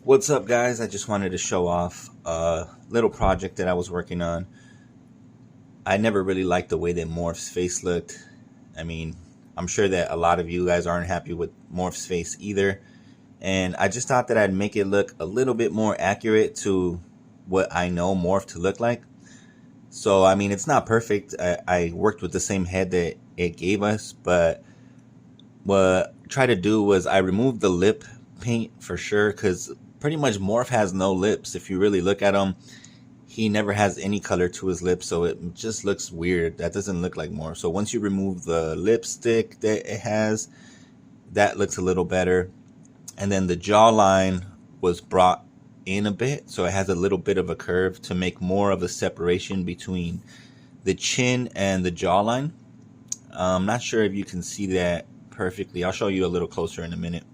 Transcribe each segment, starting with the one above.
What's up, guys? I just wanted to show off a little project that I was working on. I never really liked the way that Morph's face looked. I mean, I'm sure that a lot of you guys aren't happy with Morph's face either. And I just thought that I'd make it look a little bit more accurate to what I know Morph to look like. So, I mean, it's not perfect. I worked with the same head that it gave us, but what I tried to do was I removed the lip paint for sure, because pretty much Morph has no lips. If you really look at him, he never has any color to his lips, so it just looks weird. That doesn't look like Morph. So once you remove the lipstick that it has, that looks a little better. And then the jawline was brought in a bit, so it has a little bit of a curve to make more of a separation between the chin and the jawline. I'm not sure if you can see that perfectly. I'll show you a little closer in a minute.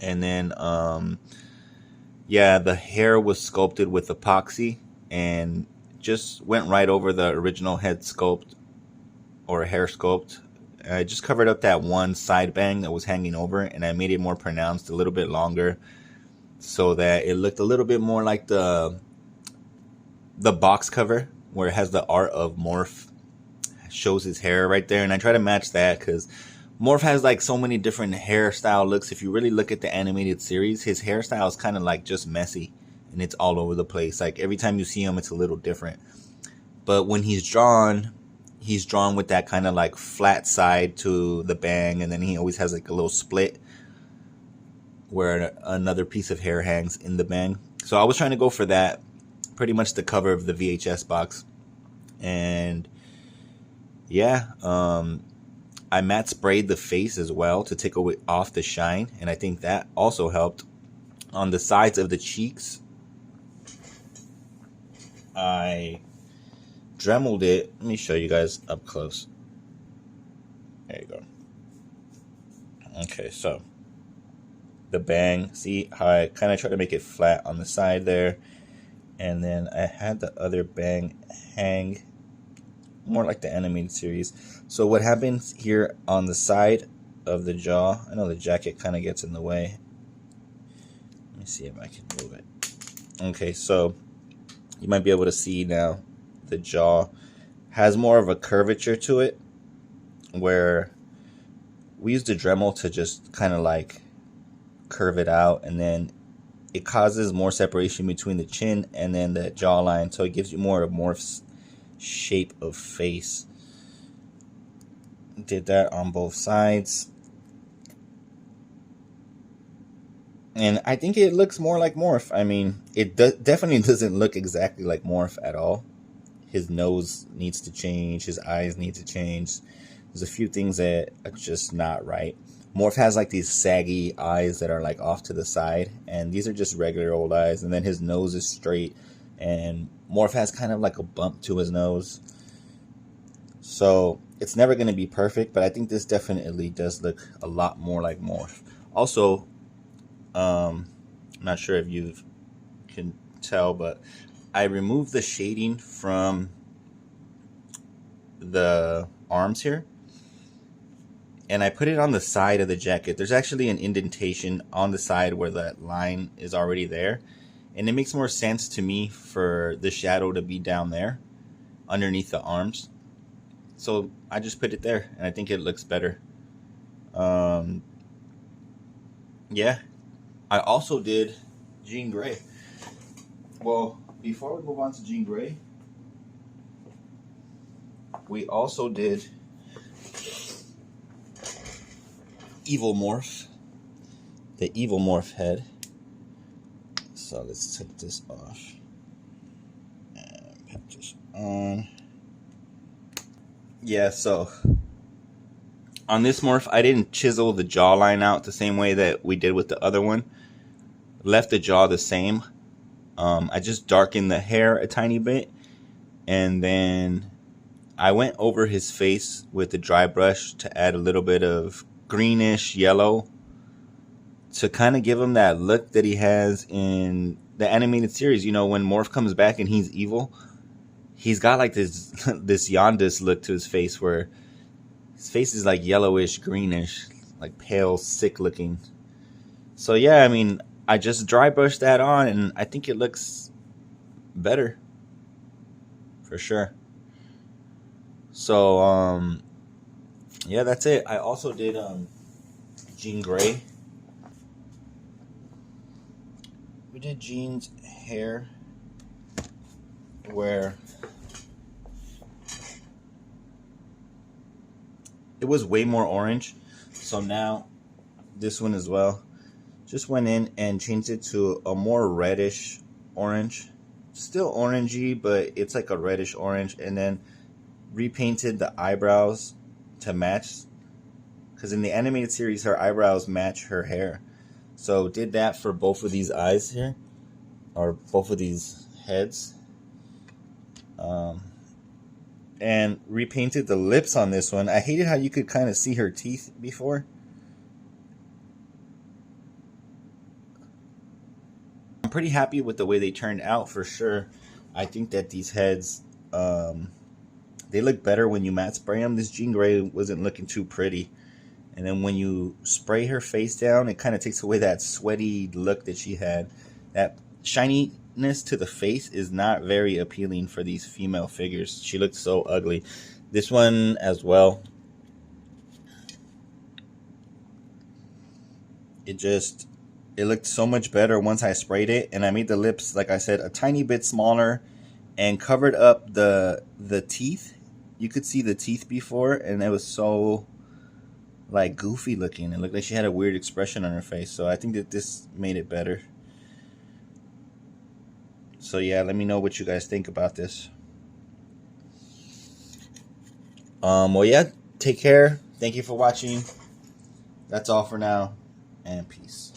And then yeah, the hair was sculpted with epoxy and just went right over the original head sculpt or hair sculpt. I just covered up that one side bang that was hanging over, and I made it more pronounced, a little bit longer, so that it looked a little bit more like the box cover where it has the art of Morph, shows his hair right there. And I try to match that because Morph has like so many different hairstyle looks. If you really look at the animated series, his hairstyle is kind of like just messy and it's all over the place. Like every time you see him, it's a little different. But when he's drawn with that kind of like flat side to the bang, and then he always has like a little split where another piece of hair hangs in the bang. So I was trying to go for that, pretty much the cover of the VHS box. And yeah, I matte sprayed the face as well to take off the shine, and I think that also helped. On the sides of the cheeks, I dremeled it. Let me show you guys up close. There you go. Okay, so the bang, see how I kind of try to make it flat on the side there, and then I had the other bang hang more like the animated series. So what happens here on the side of the jaw, I know the jacket kind of gets in the way. Let me see if I can move it. Okay, so you might be able to see now the jaw has more of a curvature to it, where we used the Dremel to just kind of like curve it out, and then it causes more separation between the chin and then the jawline, so it gives you more of Morph's shape of face. Did that on both sides, and I think it looks more like Morph. I mean, it definitely doesn't look exactly like Morph at all. His nose needs to change, his eyes need to change. There's a few things that are just not right. Morph has like these saggy eyes that are like off to the side, and these are just regular old eyes. And then his nose is straight, and Morph has kind of like a bump to his nose. So it's never going to be perfect, but I think this definitely does look a lot more like Morph. Also, I'm not sure if you can tell, but I removed the shading from the arms here, and I put it on the side of the jacket. There's actually an indentation on the side where that line is already there, and it makes more sense to me for the shadow to be down there underneath the arms. So I just put it there, and I think it looks better. Yeah, I also did Jean Grey. Well, before we move on to Jean Grey, we also did Evil Morph, the Evil Morph head. So let's take this off and put this on. Yeah, so on this Morph, I didn't chisel the jawline out the same way that we did with the other one. Left the jaw the same. I just darkened the hair a tiny bit, and then I went over his face with the dry brush to add a little bit of greenish yellow to kind of give him that look that he has in the animated series. You know, when Morph comes back and he's evil, he's got like this Yondu's look to his face, where his face is like yellowish, greenish, like pale, sick looking. So yeah, I mean, I just dry brushed that on, and I think it looks better for sure. So yeah, that's it. I also did Jean Grey. We did Jean's hair where it was way more orange. So now this one as well. Just went in and changed it to a more reddish orange. Still orangey, but it's like a reddish orange. And then repainted the eyebrows to match. Because in the animated series, her eyebrows match her hair. So did that for both of these eyes here. Or both of these heads. And repainted the lips on this one. I hated how you could kind of see her teeth before. I'm pretty happy with the way they turned out for sure. I think that these heads, they look better when you matte spray them. This Jean Grey wasn't looking too pretty. And then when you spray her face down, it kind of takes away that sweaty look that she had. That shininess to the face is not very appealing for these female figures. She looks so ugly. This one as well. It looked so much better once I sprayed it. And I made the lips, like I said, a tiny bit smaller and covered up the teeth. You could see the teeth before, and it was so like goofy looking. It looked like she had a weird expression on her face. So I think that this made it better. So yeah, let me know what you guys think about this. Well, yeah, take care. Thank you for watching. That's all for now, and peace.